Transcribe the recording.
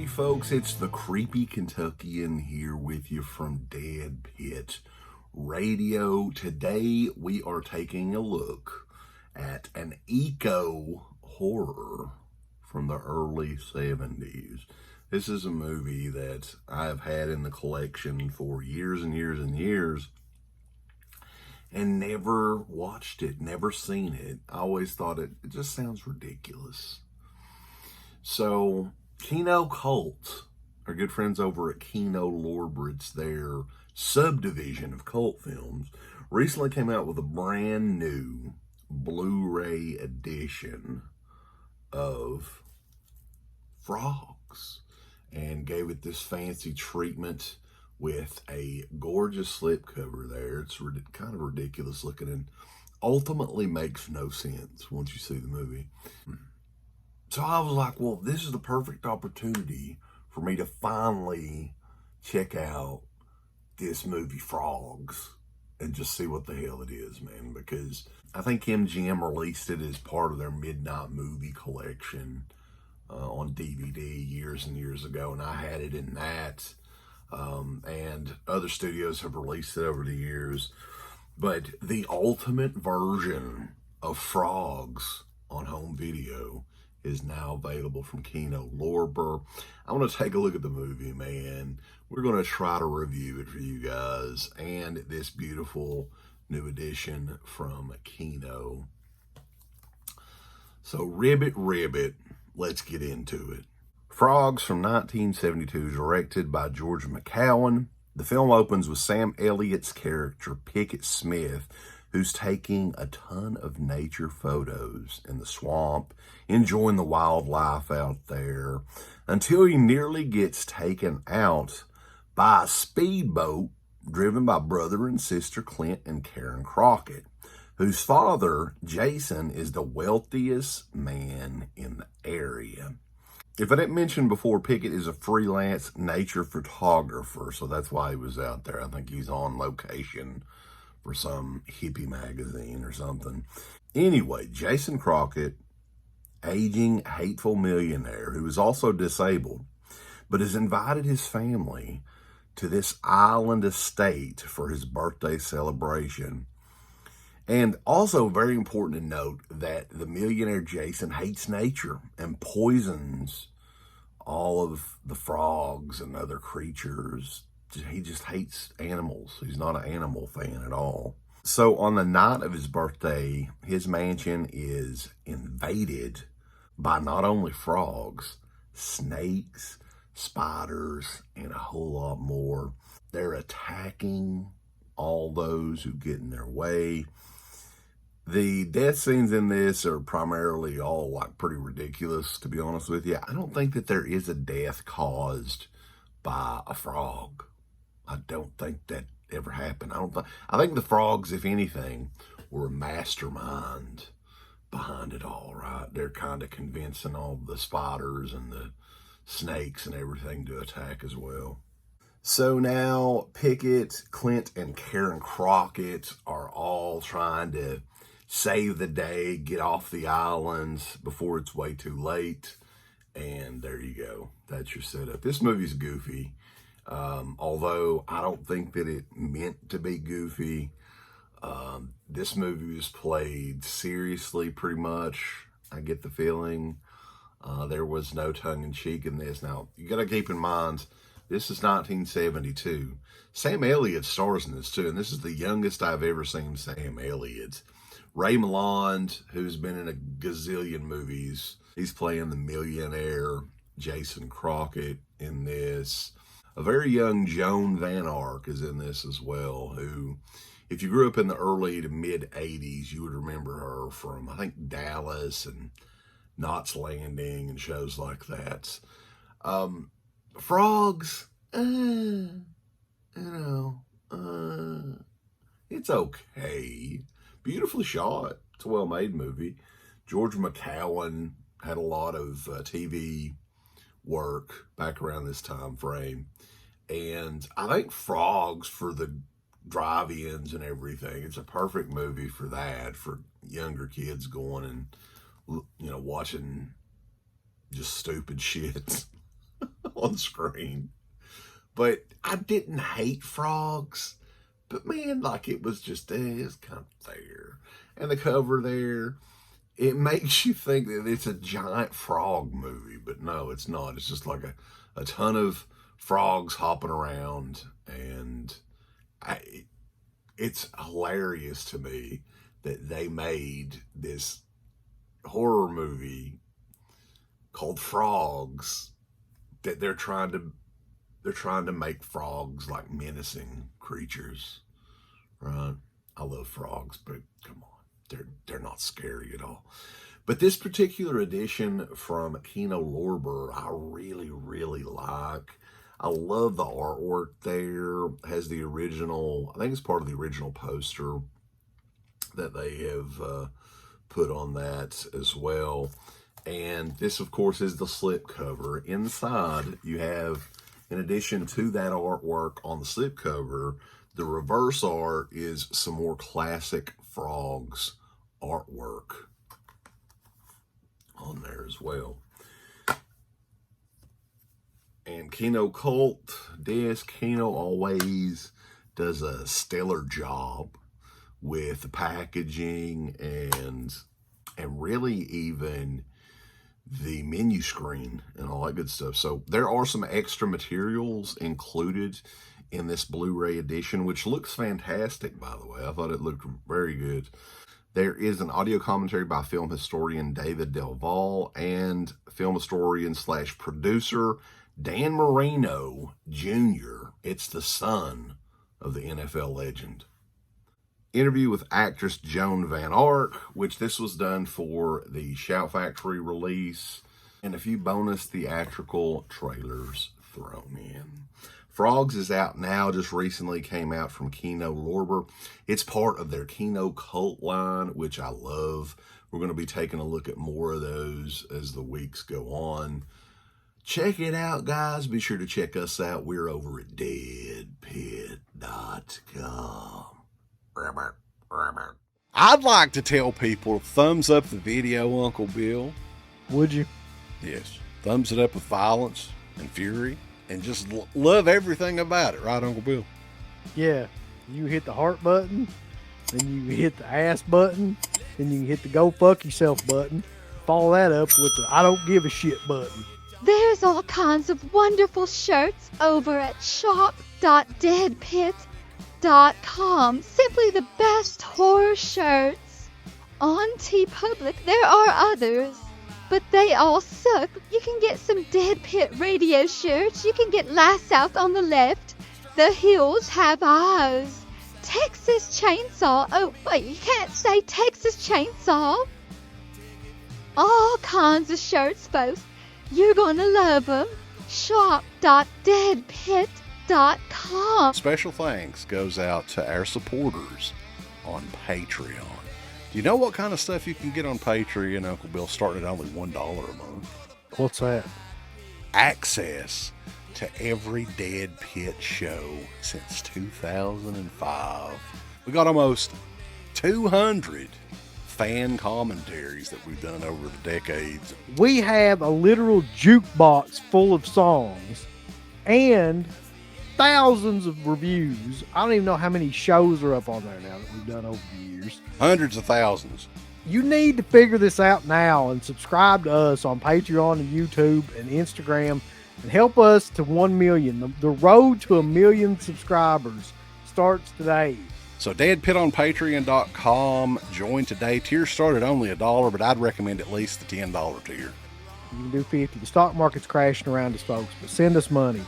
folks, it's the Creepy Kentuckian here with you from DEADPIT Radio. Today we are taking a look at an eco horror from the early 70s. This is a movie that I have had in the collection for years and years and years and never watched it, never seen it. I always thought it just sounds ridiculous. So Kino Cult, our good friends over at Kino Lorber, their subdivision of cult films, recently came out with a brand new Blu-Ray edition of Frogs and gave it this fancy treatment with a gorgeous slipcover there. It's kind of ridiculous looking and ultimately makes no sense once you see the movie. So I was like, well, this is the perfect opportunity for me to finally check out this movie Frogs and just see what the hell it is, man. Because I think MGM released it as part of their Midnight Movie collection on DVD years and years ago, and I had it in that. And other studios have released it over the years. But the ultimate version of Frogs on home video is now available from Kino Lorber. I want to take a look at the movie, man. We're going to try to review it for you guys and this beautiful new edition from Kino. So ribbit, let's get into it. Frogs from 1972, directed by George McCowan. The film opens with Sam Elliott's character, Pickett Smith, who's taking a ton of nature photos in the swamp, enjoying the wildlife out there, until he nearly gets taken out by a speedboat driven by brother and sister Clint and Karen Crockett, whose father, Jason, is the wealthiest man in the area. If I didn't mention before, Pickett is a freelance nature photographer, so that's why he was out there. I think he's on location for some hippie magazine or something. Anyway, Jason Crockett, aging, hateful millionaire who is also disabled, but has invited his family to this island estate for his birthday celebration. And also very important to note that the millionaire Jason hates nature and poisons all of the frogs and other creatures. He just hates animals. He's not an animal fan at all. So on the night of his birthday, his mansion is invaded by not only frogs, snakes, spiders, and a whole lot more. They're attacking all those who get in their way. The death scenes in this are primarily all like pretty ridiculous, to be honest with you. I don't think that there is a death caused by a frog. I don't think that ever happened. I think the frogs, if anything, were a mastermind behind it all, right? They're kind of convincing all the spiders and the snakes and everything to attack as well. So now Pickett, Clint, and Karen Crockett are all trying to save the day, get off the islands before it's way too late. And there you go. That's your setup. This movie's goofy. Although I don't think that it meant to be goofy. This movie was played seriously pretty much. I get the feeling. There was no tongue-in-cheek in this. Now, you got to keep in mind, this is 1972. Sam Elliott stars in this too, and this is the youngest I've ever seen Sam Elliott. Ray Milland, who's been in a gazillion movies, he's playing the millionaire Jason Crockett in this. A very young Joan Van Ark is in this as well, who, if you grew up in the early to mid-'80s, you would remember her from, I think, Dallas and Knots Landing and shows like that. Frogs, it's okay. Beautifully shot. It's a well-made movie. George McCowan had a lot of TV work back around this time frame. And I think Frogs, for the drive-ins and everything, it's a perfect movie for that, for younger kids going and, watching just stupid shit on screen. But I didn't hate frogs. But man, like it was just, it's kind of there. And the cover there, it makes you think that it's a giant frog movie. But no, it's not. It's just like a ton of frogs hopping around. And it's hilarious to me that they made this horror movie called Frogs, that they're trying to make frogs like menacing creatures, right? I love frogs, but come on, they're not scary at all. But this particular edition from Kino Lorber, I really, really like. I love the artwork there. It has the original, I think it's part of the original poster that they have put on that as well. And this, of course, is the slip cover. Inside, you have, in addition to that artwork on the slip cover, the reverse art is some more classic Frogs artwork on there as well. And Kino Cult Disc, Kino always does a stellar job with the packaging and really even the menu screen and all that good stuff. So there are some extra materials included in this Blu-ray edition, which looks fantastic, by the way. I thought it looked very good. There is an audio commentary by film historian David Delval and film historian / producer Dan Marino Jr. It's the son of the NFL legend. Interview with actress Joan Van Ark, which this was done for the Shout Factory release, and a few bonus theatrical trailers thrown in. Frogs is out now, just recently came out from Kino Lorber. It's part of their Kino Cult line, which I love. We're going to be taking a look at more of those as the weeks go on. Check it out, guys. Be sure to check us out. We're over at DEADPIT.com. I'd like to tell people to thumbs up the video, Uncle Bill. Would you? Yes. Thumbs it up with violence and fury and just love everything about it, right, Uncle Bill? Yeah. You hit the heart button, then you hit the ass button, then you can hit the go fuck yourself button. Follow that up with the I don't give a shit button. There's all kinds of wonderful shirts over at shop.deadpit.com. Simply the best horror shirts. On TeePublic, there are others, but they all suck. You can get some Dead Pit Radio shirts. You can get Last South on the Left. The Hills Have Eyes. Texas Chainsaw. Oh, wait, you can't say Texas Chainsaw. All kinds of shirts, folks. You're gonna love them. Shop.deadpit.com. Special thanks goes out to our supporters on Patreon. Do you know what kind of stuff you can get on Patreon, Uncle Bill, starting at only $1 a month? What's that? Access to every Dead Pit show since 2005. We got almost 200 fan commentaries that we've done over the decades. We have a literal jukebox full of songs and thousands of reviews. I don't even know how many shows are up on there now that we've done over the years. Hundreds of thousands. You need to figure this out now and subscribe to us on Patreon and YouTube and Instagram and help us to 1 million. The road to 1 million subscribers starts today. So deadpitonpatreon.com. Join today. Tiers start at only $1, but I'd recommend at least the $10 tier. You can do 50. The stock market's crashing around us, folks, but send us money.